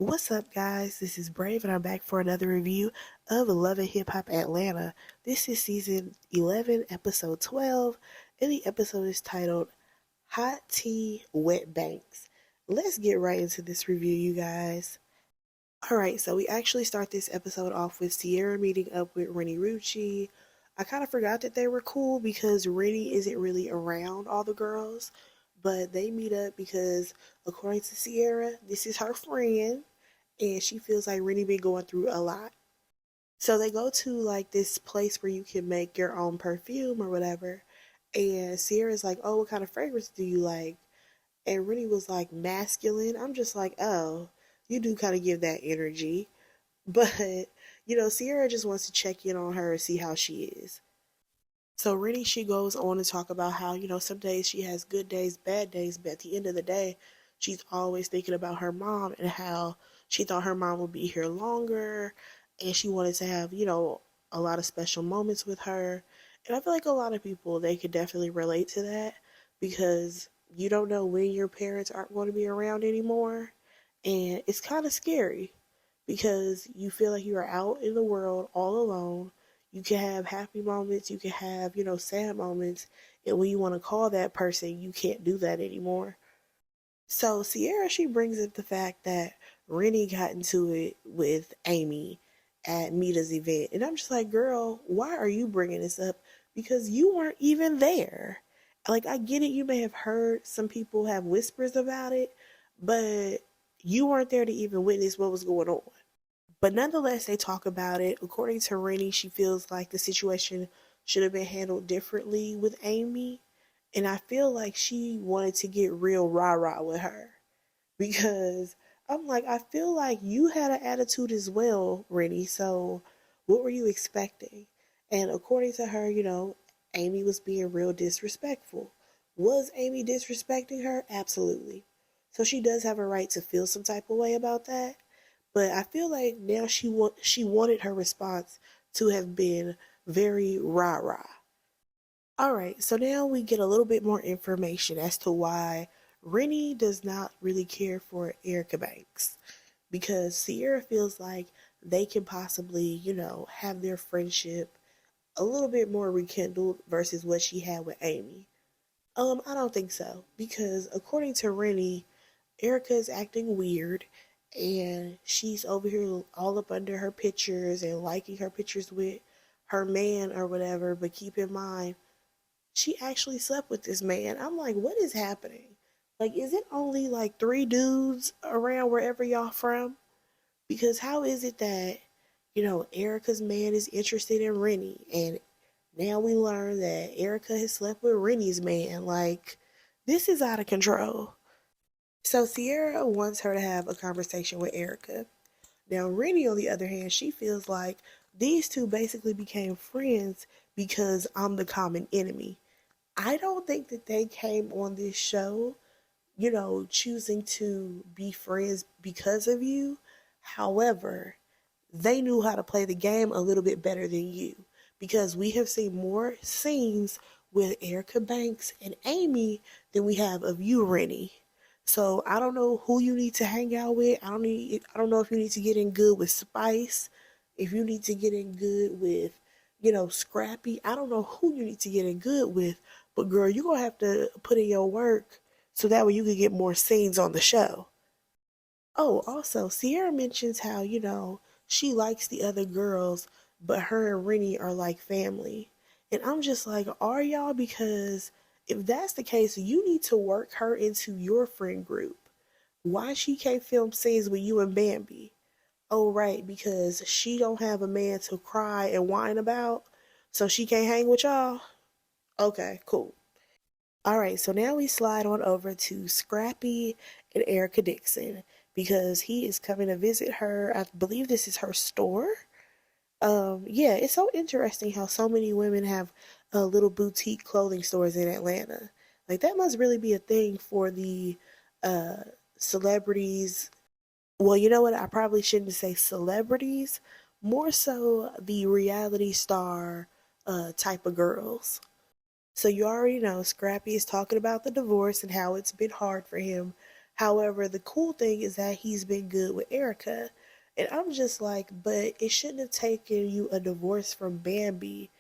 What's up, guys? This is Brave, and I'm back for another review of Love and Hip Hop Atlanta. This is season 11, episode 12, and the episode is titled Hot Tea Wet Banks. Let's get right into this review, you guys. Alright, so we actually start this episode off with Sierra meeting up with Rennie Rucci. I kind of forgot that they were cool because Rennie isn't really around all the girls, but they meet up because, according to Sierra, this is her friend and she feels like Rennie been going through a lot. So they go to like this place where you can make your own perfume or whatever. And Sierra's like, "Oh, what kind of fragrance do you like?" And Rennie was like, "Masculine." I'm just like, "Oh, you do kind of give that energy." But, Sierra just wants to check in on her and see how she is. So Rennie, she goes on to talk about how, some days she has good days, bad days, but at the end of the day, she's always thinking about her mom and how she thought her mom would be here longer and she wanted to have, a lot of special moments with her. And I feel like a lot of people, they could definitely relate to that because you don't know when your parents aren't going to be around anymore. And it's kind of scary because you feel like you are out in the world all alone. You can have happy moments, you can have, sad moments. And when you want to call that person, you can't do that anymore. So Sierra, she brings up the fact that Rennie got into it with Amy at Mita's event. And I'm just like, girl, why are you bringing this up? Because you weren't even there. Like, I get it. You may have heard some people have whispers about it, but you weren't there to even witness what was going on. But nonetheless, they talk about it. According to Rennie, she feels like the situation should have been handled differently with Amy. And I feel like she wanted to get real rah rah with her. Because I'm like, I feel like you had an attitude as well, Rennie. So what were you expecting? And according to her, Amy was being real disrespectful. Was Amy disrespecting her? Absolutely. So she does have a right to feel some type of way about that. But I feel like now she wanted her response to have been very rah rah. All right, so now we get a little bit more information as to why Rennie does not really care for Erica Banks because Sierra feels like they can possibly, have their friendship a little bit more rekindled versus what she had with Amy. I don't think so because according to Rennie, Erica is acting weird and she's over here all up under her pictures and liking her pictures with her man or whatever. But keep in mind, she actually slept with this man. I'm like, what is happening? Like, is it only like three dudes around wherever y'all from? Because how is it that, Erica's man is interested in Rennie and now we learn that Erica has slept with Rennie's man? Like, this is out of control. So Sierra wants her to have a conversation with Erica. Now, Rennie, on the other hand, she feels like these two basically became friends because I'm the common enemy. I don't think that they came on this show, choosing to be friends because of you. However, they knew how to play the game a little bit better than you because we have seen more scenes with Erica Banks and Amy than we have of you, Rennie. So I don't know who you need to hang out with. I don't know if you need to get in good with Spice, if you need to get in good with, Scrappy. I don't know who you need to get in good with, but girl, you're gonna have to put in your work so that way you can get more scenes on the show. Oh, also, Sierra mentions how, she likes the other girls, but her and Rennie are like family. And I'm just like, are y'all? Because if that's the case, you need to work her into your friend group. Why she can't film scenes with you and Bambi? Oh, right, because she don't have a man to cry and whine about, so she can't hang with y'all? Okay, cool. All right, so now we slide on over to Scrappy and Erica Dixon because he is coming to visit her. I believe this is her store. Yeah, it's so interesting how so many women have little boutique clothing stores in Atlanta. Like that must really be a thing for the uh, celebrities. Well, you know what? I probably shouldn't say celebrities, more so the reality star type of girls. So you already know Scrappy is talking about the divorce and how it's been hard for him, However, the cool thing is that he's been good with Erica. And I'm just like, but it shouldn't have taken you a divorce from Bambi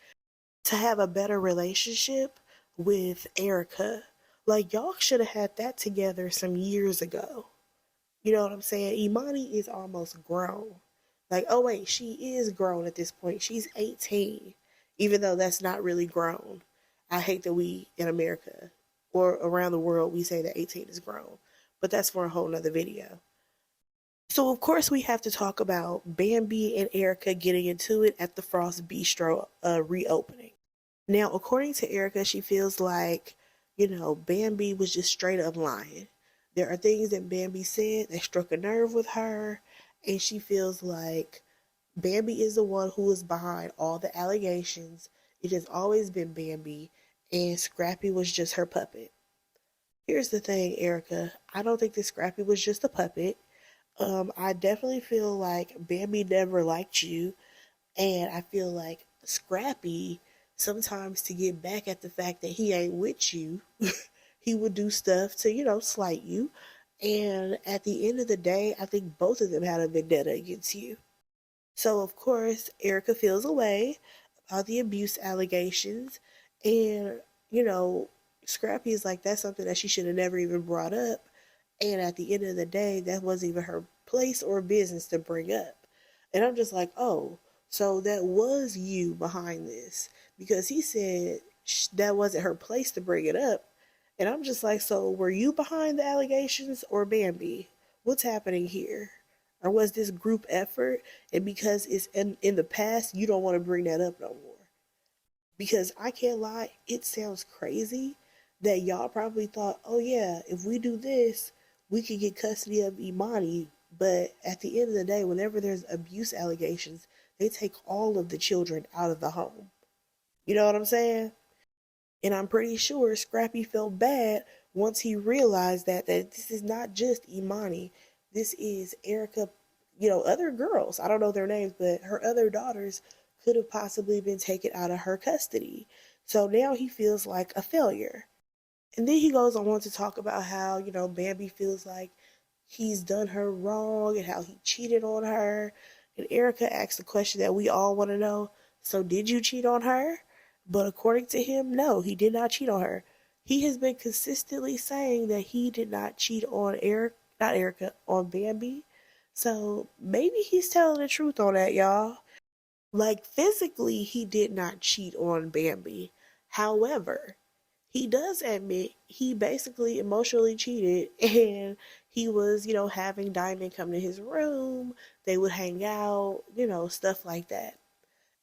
to have a better relationship with Erica. Like, y'all should have had that together some years ago. You know what I'm saying? Imani is almost grown. Like, oh wait, she is grown at this point. She's 18, even though that's not really grown. I hate that we in America or around the world we say that 18 is grown, but that's for a whole nother video. So of course we have to talk about Bambi and Erica getting into it at the Frost Bistro reopening. Now, according to Erica, she feels like, Bambi was just straight up lying. There are things that Bambi said that struck a nerve with her, and she feels like Bambi is the one who is behind all the allegations. It has always been Bambi, and Scrappy was just her puppet. Here's the thing, Erica. I don't think that Scrappy was just a puppet. I definitely feel like Bambi never liked you, and I feel like Scrappy, sometimes to get back at the fact that he ain't with you, he would do stuff to, slight you. And at the end of the day, I think both of them had a vendetta against you. So, of course, Erica feels away about the abuse allegations. And, you know, Scrappy is like, that's something that she should have never even brought up. And at the end of the day, that wasn't even her place or business to bring up. And I'm just like, oh, so that was you behind this. Because he said that wasn't her place to bring it up. And I'm just like, so were you behind the allegations or Bambi? What's happening here? Or was this group effort? And because it's in the past, you don't want to bring that up no more. Because I can't lie, it sounds crazy that y'all probably thought, oh yeah, if we do this, we could get custody of Imani. But at the end of the day, whenever there's abuse allegations, they take all of the children out of the home. You know what I'm saying? And I'm pretty sure Scrappy felt bad once he realized that this is not just Imani. This is Erica, other girls. I don't know their names, but her other daughters could have possibly been taken out of her custody. So now he feels like a failure. And then he goes on to talk about how, Bambi feels like he's done her wrong and how he cheated on her. And Erica asks the question that we all want to know. So did you cheat on her? But according to him, no, he did not cheat on her. He has been consistently saying that he did not cheat on not Erica, on Bambi. So maybe he's telling the truth on that, y'all. Like physically, he did not cheat on Bambi. However, he does admit he basically emotionally cheated and he was, having Diamond come to his room. They would hang out, stuff like that.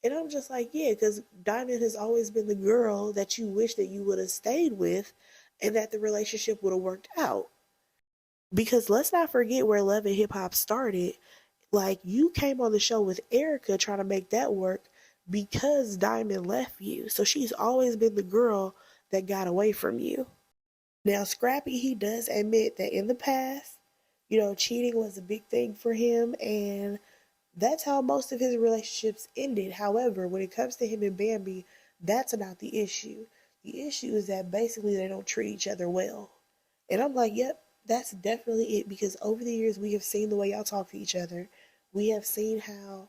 And I'm just like, yeah, because Diamond has always been the girl that you wish that you would have stayed with and that the relationship would have worked out. Because let's not forget where Love and Hip Hop started. Like, you came on the show with Erica trying to make that work because Diamond left you. So she's always been the girl that got away from you. Now, Scrappy, he does admit that in the past, cheating was a big thing for him, and that's how most of his relationships ended. However, when it comes to him and Bambi, that's not the issue. The issue is that basically they don't treat each other well. And I'm like, yep, that's definitely it, because over the years we have seen the way y'all talk to each other. We have seen how,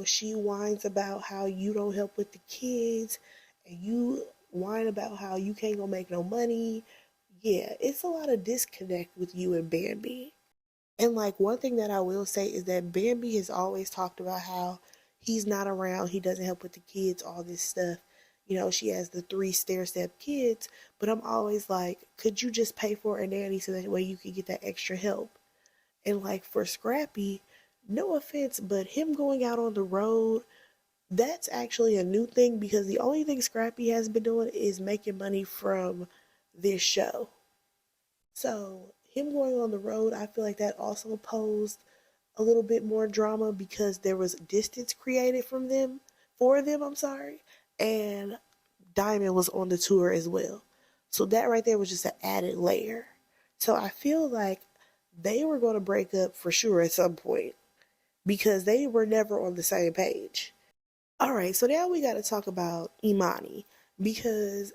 she whines about how you don't help with the kids and you whine about how you can't go make no money. Yeah, it's a lot of disconnect with you and Bambi. And like one thing that I will say is that Bambi has always talked about how he's not around, he doesn't help with the kids, all this stuff. She has the 3 stair-step kids, but I'm always like, could you just pay for a nanny so that way you could get that extra help? And like for Scrappy, no offense, but him going out on the road, that's actually a new thing because the only thing Scrappy has been doing is making money from this show. So him going on the road, I feel like that also posed a little bit more drama because there was distance created for them, I'm sorry, and Diamond was on the tour as well. So that right there was just an added layer. So I feel like they were going to break up for sure at some point because they were never on the same page. All right, so now we got to talk about Imani because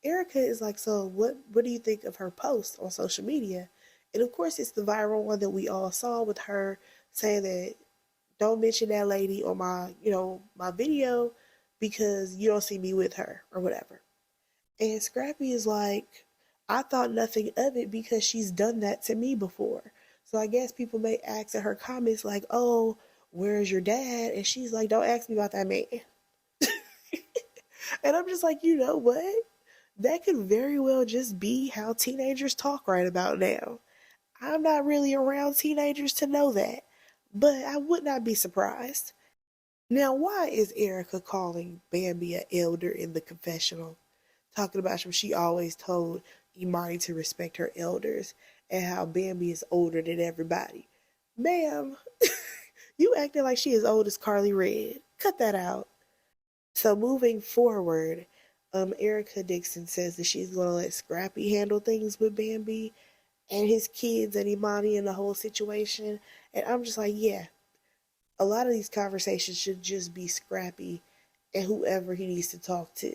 Erica is like, so what do you think of her post on social media? And of course, it's the viral one that we all saw with her saying that don't mention that lady on my, my video because you don't see me with her or whatever. And Scrappy is like, I thought nothing of it because she's done that to me before. So I guess people may ask in her comments like, oh, where's your dad? And she's like, don't ask me about that man. And I'm just like, you know what? That could very well just be how teenagers talk right about now. I'm not really around teenagers to know that, but I would not be surprised. Now, why is Erica calling Bambi an elder in the confessional? Talking about how she always told Imani to respect her elders and how Bambi is older than everybody. Ma'am, you acting like she as old as Carly Red. Cut that out. So moving forward, Erica Dixon says that she's going to let Scrappy handle things with Bambi and his kids and Imani and the whole situation. And I'm just like, yeah, a lot of these conversations should just be Scrappy and whoever he needs to talk to.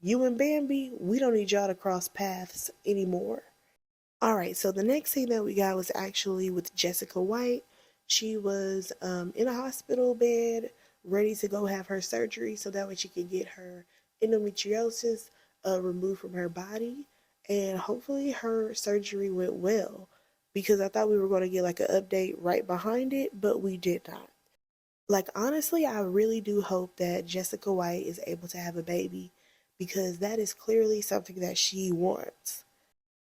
You and Bambi, we don't need y'all to cross paths anymore. All right, so the next scene that we got was actually with Jessica White. She was in a hospital bed, ready to go have her surgery so that way she could get her endometriosis removed from her body. And hopefully her surgery went well because I thought we were going to get like an update right behind it, but we did not. Like, honestly, I really do hope that Jessica White is able to have a baby because that is clearly something that she wants.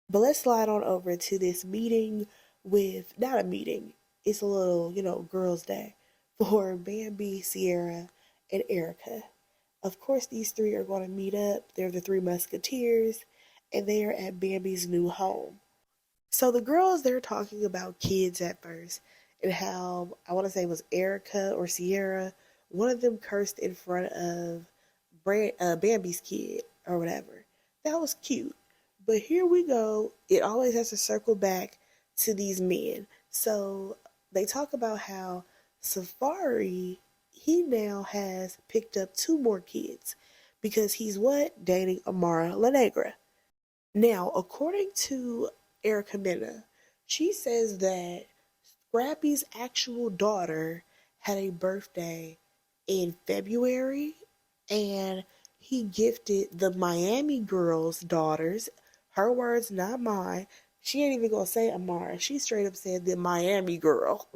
But let's slide on over to this meeting with, not a meeting, it's a little, girls' day for Bambi, Sierra, and Erica. Of course, these three are going to meet up. They're the three musketeers, and they are at Bambi's new home. So the girls, they're talking about kids at first and how, I want to say it was Erica or Sierra, one of them cursed in front of Bambi's kid or whatever. That was cute. But here we go. It always has to circle back to these men. So they talk about how Safari, he now has picked up two more kids because he's what? Dating Amara La Negra. Now, according to Erica Mena, she says that Scrappy's actual daughter had a birthday in February and he gifted the Miami girls' daughters, her words, not mine. She ain't even gonna say Amara. She straight up said the Miami girl.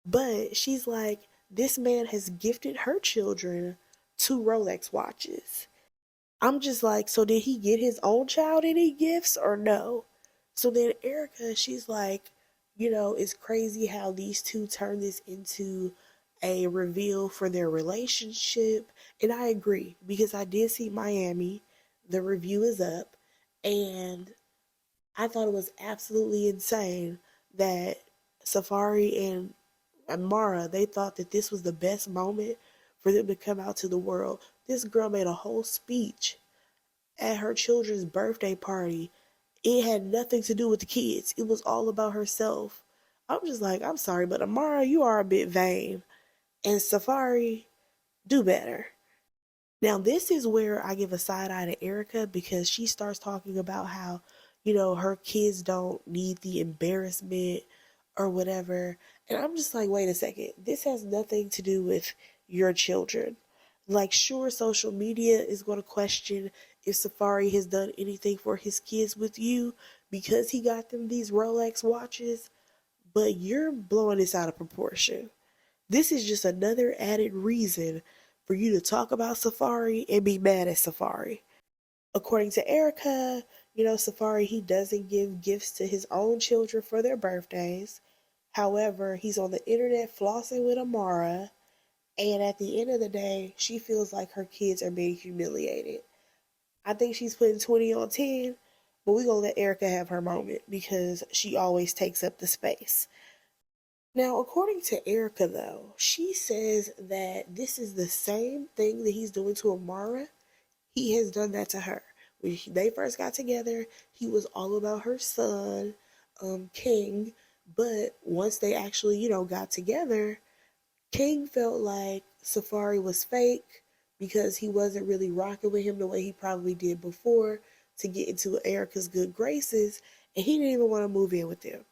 But she's like, this man has gifted her children two Rolex watches. I'm just like, so did he get his own child any gifts or no? So then Erica, she's like, it's crazy how these two turn this into a reveal for their relationship. And I agree because I did see Miami. The review is up. And I thought it was absolutely insane that Safari and Mara, they thought that this was the best moment for them to come out to the world. This girl made a whole speech at her children's birthday party. It had nothing to do with the kids. It was all about herself. I'm just like, I'm sorry, but Amara, you are a bit vain. And Safari, do better. Now, this is where I give a side eye to Erica because she starts talking about how, her kids don't need the embarrassment or whatever. And I'm just like, wait a second. This has nothing to do with your children. Like, sure, social media is going to question if Safari has done anything for his kids with you because he got them these Rolex watches, but you're blowing this out of proportion. This is just another added reason for you to talk about Safari and be mad at Safari. According to Erica, Safari, he doesn't give gifts to his own children for their birthdays. However, he's on the internet flossing with Amara, and at the end of the day, she feels like her kids are being humiliated. I think she's putting 20 on 10, but we're going to let Erica have her moment because she always takes up the space. Now, according to Erica, though, she says that this is the same thing that he's doing to Amara. He has done that to her. When they first got together, he was all about her son, King. But once they actually, got together, King felt like Safari was fake because he wasn't really rocking with him the way he probably did before to get into Erica's good graces. and he didn't even want to move in with them.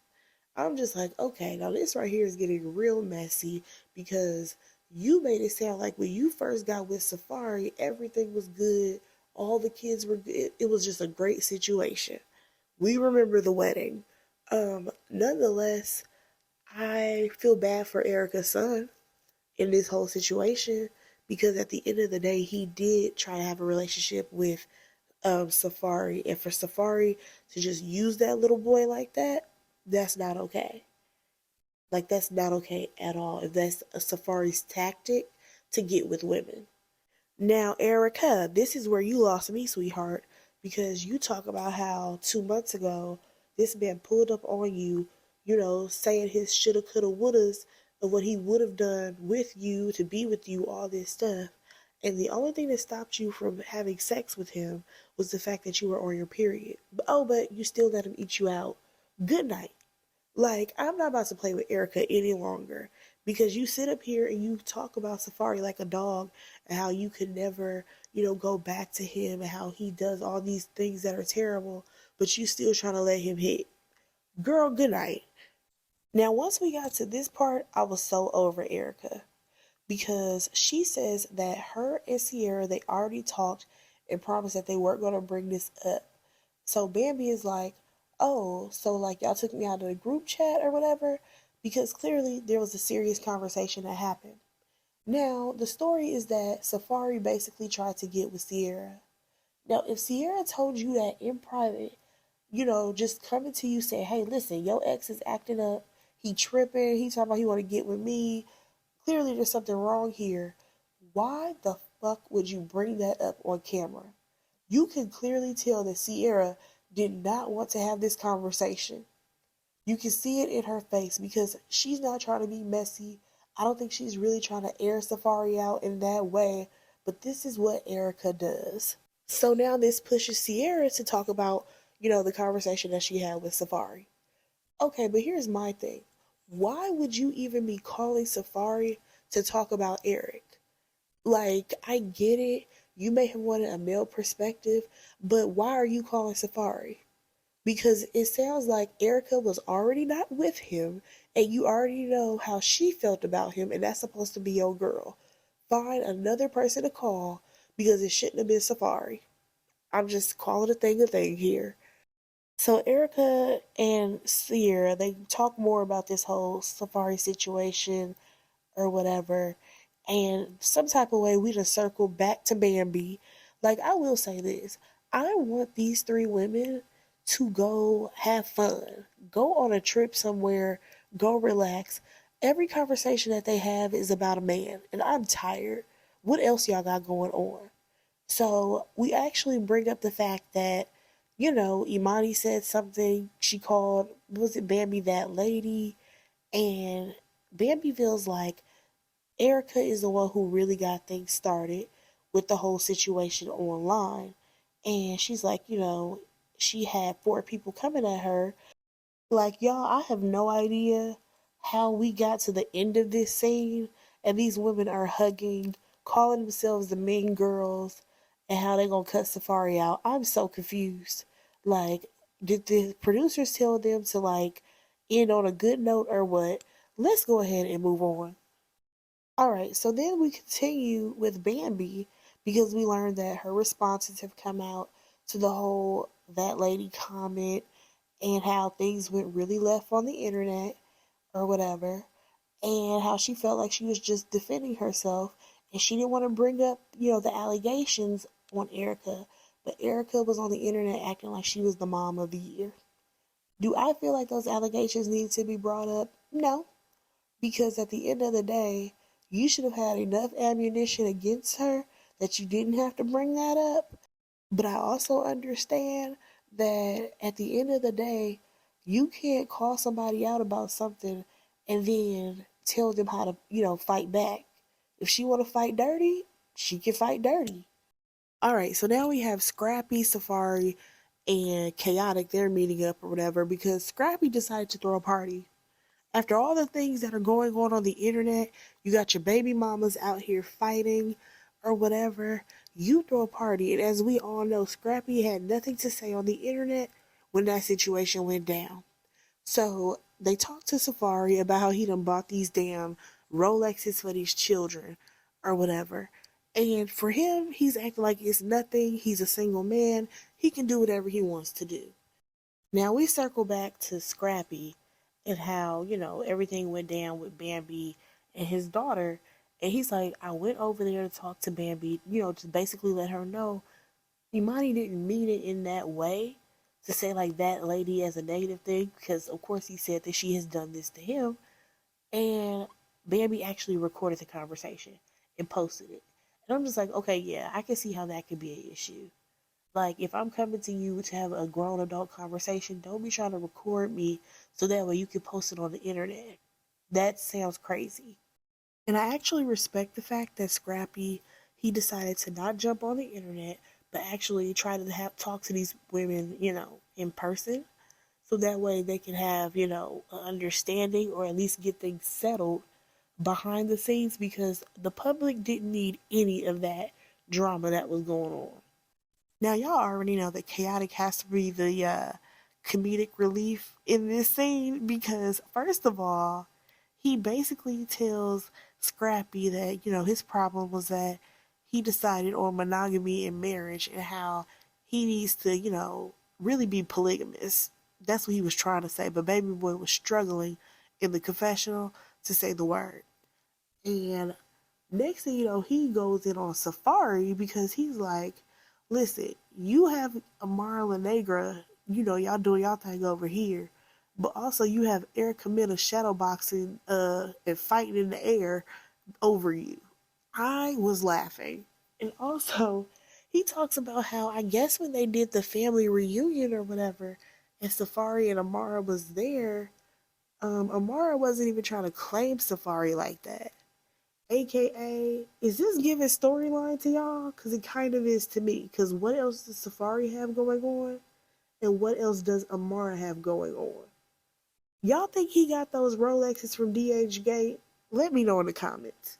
I'm just like, okay, now this right here is getting real messy because you made it sound like when you first got with Safari, everything was good. All the kids were good. It was just a great situation. We remember the wedding. Nonetheless, I feel bad for Erica's son in this whole situation because at the end of the day, he did try to have a relationship with Safari, and for Safari to just use that little boy like that, that's not okay. Like that's not okay at all. If that's a Safari's tactic to get with women. Now, Erica, this is where you lost me, sweetheart, because you talk about how 2 months ago this man pulled up on you, saying his shoulda, coulda, wouldas of what he would have done with you to be with you, all this stuff. And the only thing that stopped you from having sex with him was the fact that you were on your period. But you still let him eat you out. Good night. Like, I'm not about to play with Erica any longer because you sit up here and you talk about Safari like a dog and how you could never, go back to him and how he does all these things that are terrible, but you still trying to let him hit. Girl, good night. Now, once we got to this part, I was so over Erica because she says that her and Sierra, they already talked and promised that they weren't going to bring this up. So Bambi is like, oh, so like y'all took me out of the group chat or whatever? Because clearly there was a serious conversation that happened. Now, the story is that Safari basically tried to get with Sierra. Now, if Sierra told you that in private, just coming to you saying, hey, listen, your ex is acting up, he tripping, he talking about he want to get with me, clearly there's something wrong here. Why the fuck would you bring that up on camera? You can clearly tell that Sierra did not want to have this conversation. You can see it in her face because she's not trying to be messy. I don't think she's really trying to air Safari out in that way, but this is what Erica does. So now this pushes Sierra to talk about, the conversation that she had with Safari. Okay, but here's my thing. Why would you even be calling Safari to talk about Eric? Like, I get it. You may have wanted a male perspective, but why are you calling Safari? Because it sounds like Erica was already not with him, and you already know how she felt about him, and that's supposed to be your girl. Find another person to call because it shouldn't have been Safari. I'm just calling a thing here. So Erica and Sierra, they talk more about this whole Safari situation or whatever. And some type of way we just circle back to Bambi. Like, I will say this. I want these three women to go have fun. Go on a trip somewhere. Go relax. Every conversation that they have is about a man. And I'm tired. What else y'all got going on? So we actually bring up the fact that, Imani said something. She called, was it Bambi that lady? And Bambi feels like Erica is the one who really got things started with the whole situation online. And she's like, she had four people coming at her. Like, y'all, I have no idea how we got to the end of this scene. And these women are hugging, calling themselves the mean girls, and how they gonna cut Safari out. I'm so confused. Like, did the producers tell them to, like, end on a good note or what? Let's go ahead and move on. All right, so then we continue with Bambi because we learned that her responses have come out to the whole that lady comment and how things went really left on the internet or whatever, and how she felt like she was just defending herself and she didn't want to bring up, the allegations on Erica, but Erica was on the internet acting like she was the mom of the year. Do I feel like those allegations need to be brought up? No, because at the end of the day, you should have had enough ammunition against her that you didn't have to bring that up. But I also understand that at the end of the day, you can't call somebody out about something and then tell them how to, fight back. If she want to fight dirty, she can fight dirty. All right, so now we have Scrappy, Safari, and Chaotic. They're meeting up or whatever because Scrappy decided to throw a party. After all the things that are going on the internet, you got your baby mamas out here fighting or whatever. You throw a party, and as we all know, Scrappy had nothing to say on the internet when that situation went down. So they talked to Safari about how he done bought these damn Rolexes for these children or whatever. And for him, he's acting like it's nothing. He's a single man. He can do whatever he wants to do. Now we circle back to Scrappy and how, everything went down with Bambi and his daughter. And he's like, I went over there to talk to Bambi, to basically let her know Imani didn't mean it in that way to say like that lady as a negative thing, because of course he said that she has done this to him. And Bambi actually recorded the conversation and posted it. And I'm just like, okay, yeah, I can see how that could be an issue. Like, if I'm coming to you to have a grown adult conversation, don't be trying to record me so that way you can post it on the internet. That sounds crazy. And I actually respect the fact that Scrappy, he decided to not jump on the internet, but actually try to talk to these women, in person. So that way they can have, an understanding or at least get things settled behind the scenes, because the public didn't need any of that drama that was going on. Now, y'all already know that Chaotic has to be the comedic relief in this scene because, first of all, he basically tells Scrappy that, his problem was that he decided on monogamy in marriage and how he needs to, really be polygamous. That's what he was trying to say, but Baby Boy was struggling in the confessional to say the word. And next thing you know, he goes in on Safari because he's like, listen, you have Amara La Negra, y'all doing y'all thing over here. But also you have Erica Mena shadowboxing and fighting in the air over you. I was laughing. And also, he talks about how I guess when they did the family reunion or whatever, and Safari and Amara was there, Amara wasn't even trying to claim Safari like that. AKA, is this giving storyline to y'all? Because it kind of is to me. Because what else does Safari have going on? And what else does Amara have going on? Y'all think he got those Rolexes from DH Gate? Let me know in the comments.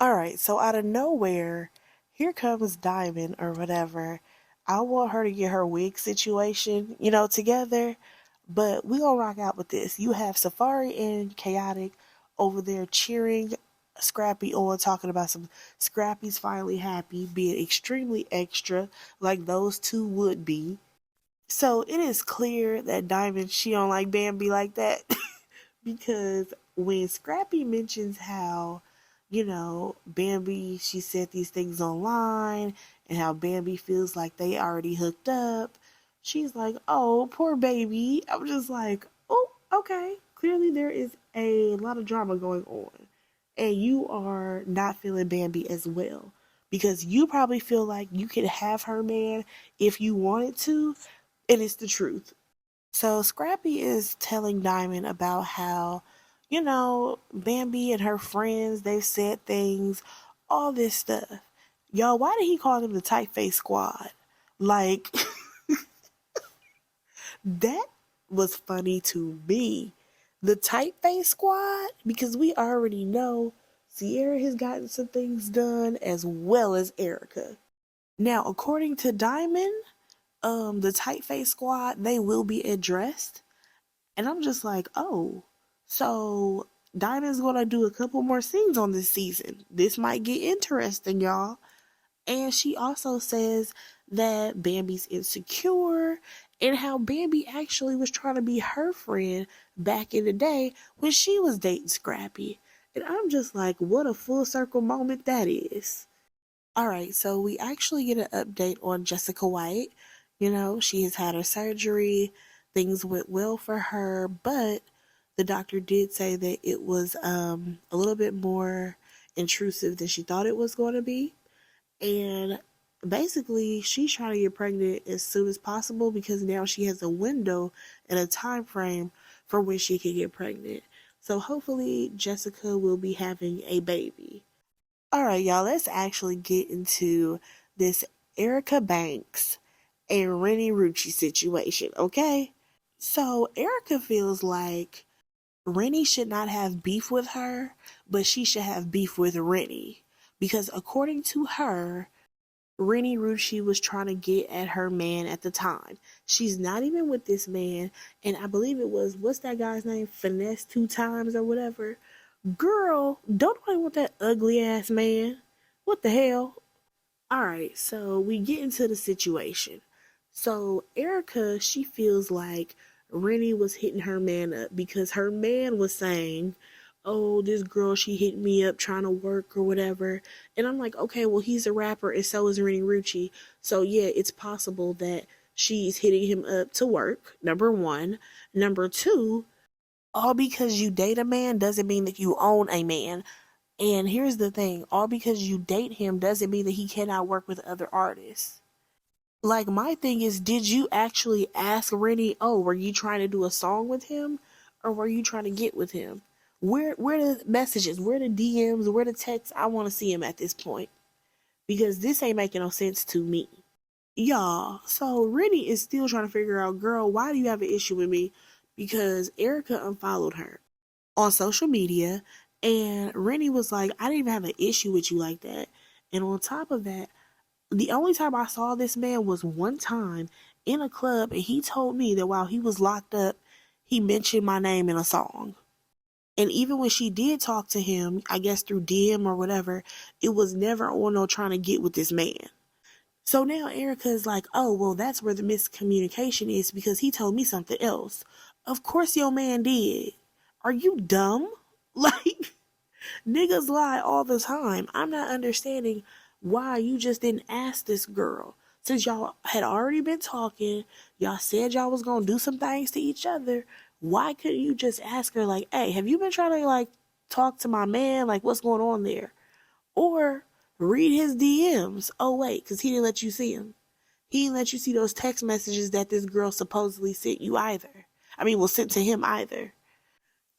Alright, so out of nowhere, here comes Diamond or whatever. I want her to get her wig situation, together. But we gonna rock out with this. You have Safari and Chaotic over there cheering Scrappy on, talking about some Scrappy's finally happy, being extremely extra, like those two would be. So it is clear that Diamond, she don't like Bambi like that. Because when Scrappy mentions how, Bambi, she said these things online and how Bambi feels like they already hooked up, she's like, oh, poor baby. I'm just like, oh, okay. Clearly there is a lot of drama going on. And you are not feeling Bambi as well. Because you probably feel like you could have her man if you wanted to. And it's the truth. So Scrappy is telling Diamond about how, Bambi and her friends, they've said things, all this stuff. Y'all, why did he call them the Typeface Squad? Like, that was funny to me. The Typeface Squad, because we already know Sierra has gotten some things done as well as Erica. Now, according to Diamond, the Typeface Squad, they will be addressed. And I'm just like, oh, so Diamond's gonna do a couple more scenes on this season. This might get interesting, y'all. And she also says that Bambi's insecure and how Bambi actually was trying to be her friend back in the day when she was dating Scrappy. And I'm just like, what a full circle moment that is. Alright, so we actually get an update on Jessica White. She has had her surgery. Things went well for her, but the doctor did say that it was a little bit more intrusive than she thought it was going to be. And basically, she's trying to get pregnant as soon as possible because now she has a window and a time frame for when she can get pregnant. So hopefully, Jessica will be having a baby. Alright, y'all, let's actually get into this Erica Banks and Renee Rucci situation, okay? So Erica feels like Rennie should not have beef with her, but she should have beef with Rennie. Because according to her, Renee Rucci was trying to get at her man at the time. She's not even with this man, and I believe it was, what's that guy's name? Finesse two times or whatever. Girl, don't nobody want that ugly ass man. What the hell? Alright, so we get into the situation. So Erica, she feels like Rennie was hitting her man up because her man was saying, oh, this girl, she hit me up trying to work or whatever. And I'm like, okay, well, he's a rapper and so is Rennie Rucci. So yeah, it's possible that she's hitting him up to work, number one. Number two, all because you date a man doesn't mean that you own a man. And here's the thing, all because you date him doesn't mean that he cannot work with other artists. Like, my thing is, did you actually ask Rennie, oh, were you trying to do a song with him? Or were you trying to get with him? Where the messages, where the DMs, where the texts? I want to see him at this point. Because this ain't making no sense to me. Y'all, so Rennie is still trying to figure out, girl, why do you have an issue with me? Because Erica unfollowed her on social media, and Rennie was like, I didn't even have an issue with you like that. And on top of that, the only time I saw this man was one time in a club, and he told me that while he was locked up, he mentioned my name in a song. And even when she did talk to him, I guess through DM or whatever, it was never on no trying to get with this man. So now Erica is like, oh, well, that's where the miscommunication is because he told me something else. Of course your man did. Are you dumb? Like, niggas lie all the time. I'm not understanding why you just didn't ask this girl. Since y'all had already been talking, y'all said y'all was gonna do some things to each other. Why couldn't you just ask her, like, hey, have you been trying to, like, talk to my man? Like, what's going on there? Or read his DMs. Oh, wait, because he didn't let you see him. He didn't let you see those text messages that this girl supposedly sent you either. I mean, well, sent to him either.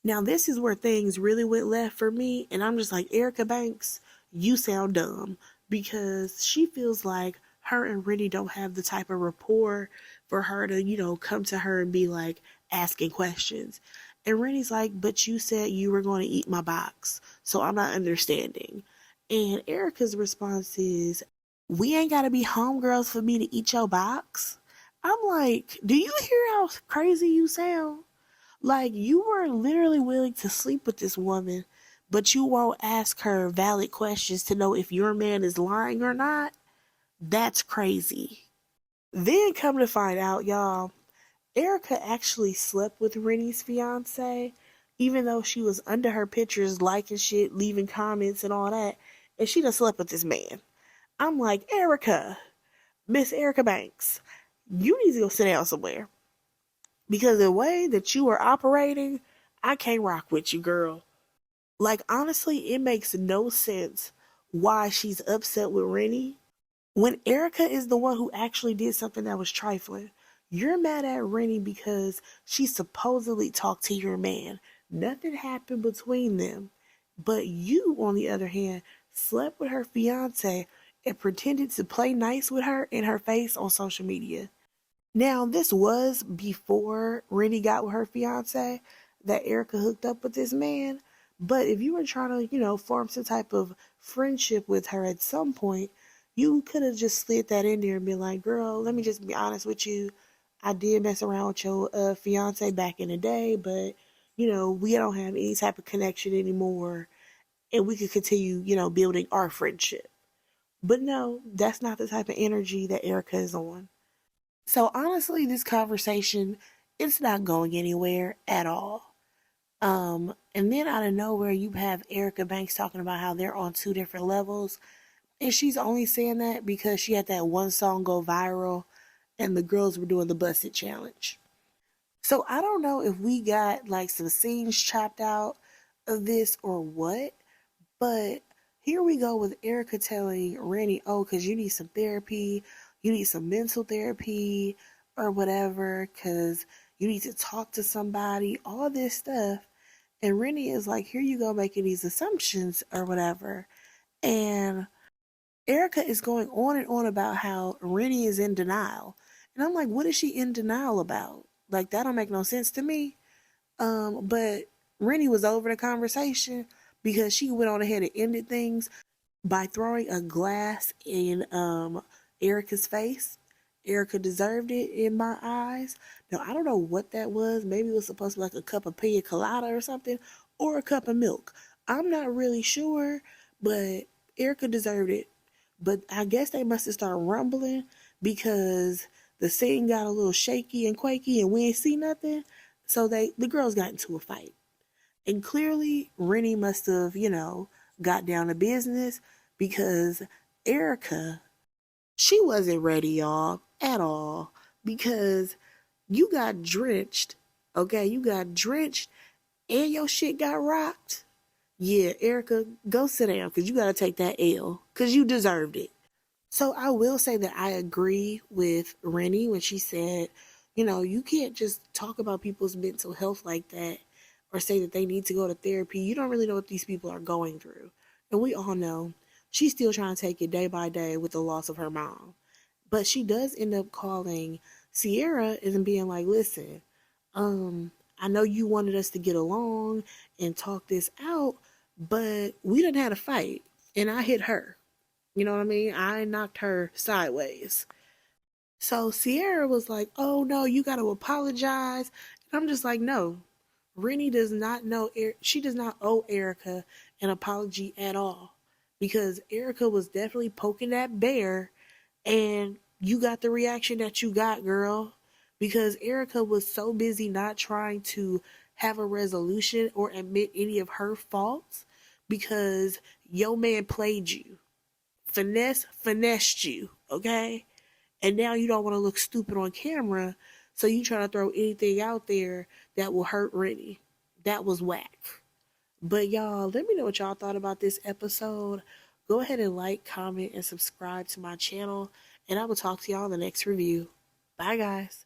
Now, this is where things really went left for me, and I'm just like, Erica Banks, you sound dumb, because she feels like her and Rennie don't have the type of rapport for her to, come to her and be like asking questions. And Rennie's like, but you said you were going to eat my box, so I'm not understanding. And Erica's response is, we ain't got to be homegirls for me to eat your box. I'm like, do you hear how crazy you sound? Like, you were literally willing to sleep with this woman, but you won't ask her valid questions to know if your man is lying or not? That's crazy. Then come to find out, y'all, Erica actually slept with Rennie's fiance, even though she was under her pictures, liking shit, leaving comments and all that, and she done slept with this man. I'm like, Erica, Miss Erica Banks, you need to go sit down somewhere. Because the way that you are operating, I can't rock with you, girl. Like, honestly, it makes no sense why she's upset with Rennie when Erica is the one who actually did something that was trifling. You're mad at Rennie because she supposedly talked to your man. Nothing happened between them. But you, on the other hand, slept with her fiance and pretended to play nice with her in her face on social media. Now, this was before Rennie got with her fiance that Erica hooked up with this man. But if you were trying to, form some type of friendship with her at some point, you could have just slid that in there and been like, girl, let me just be honest with you. I did mess around with your fiance back in the day, but, we don't have any type of connection anymore. And we could continue, building our friendship. But no, that's not the type of energy that Erica is on. So honestly, this conversation, it's not going anywhere at all. And then out of nowhere, you have Erica Banks talking about how they're on two different levels. And she's only saying that because she had that one song go viral and the girls were doing the Bust It challenge. So I don't know if we got like some scenes chopped out of this or what, but here we go with Erica telling Rennie, oh, because you need some therapy, you need some mental therapy or whatever, because you need to talk to somebody, all this stuff. And Rennie is like, here you go making these assumptions or whatever. And Erica is going on and on about how Rennie is in denial. And I'm like, what is she in denial about? Like, that don't make no sense to me. But Rennie was over the conversation because she went on ahead and ended things. by throwing a glass in Erica's face. Erica deserved it in my eyes. Now I don't know what that was. Maybe it was supposed to be like a cup of pina colada or something, or a cup of milk. I'm not really sure, but Erica deserved it. But I guess they must have started rumbling because the scene got a little shaky and quaky and we ain't see nothing. So the girls got into a fight. And clearly Rennie must have, got down to business because Erica, she wasn't ready, y'all, at all. Because you got drenched, okay? You got drenched and your shit got rocked. Yeah, Erica, go sit down because you got to take that L because you deserved it. So I will say that I agree with Rennie when she said, you can't just talk about people's mental health like that or say that they need to go to therapy. You don't really know what these people are going through. And we all know she's still trying to take it day by day with the loss of her mom. But she does end up calling Sierra and being like, listen, I know you wanted us to get along and talk this out, but we done had a fight and I hit her. You know what I mean? I knocked her sideways. So Sierra was like, oh no, you got to apologize. And I'm just like, no. Rennie does not know, she does not owe Erica an apology at all. Because Erica was definitely poking that bear and you got the reaction that you got, girl. Because Erica was so busy not trying to have a resolution or admit any of her faults because your man played you. Finessed you, okay? And now you don't want to look stupid on camera, so you try to throw anything out there that will hurt Rennie. That was whack. But y'all, let me know what y'all thought about this episode. Go ahead and like, comment, and subscribe to my channel, and I will talk to y'all in the next review. Bye, guys.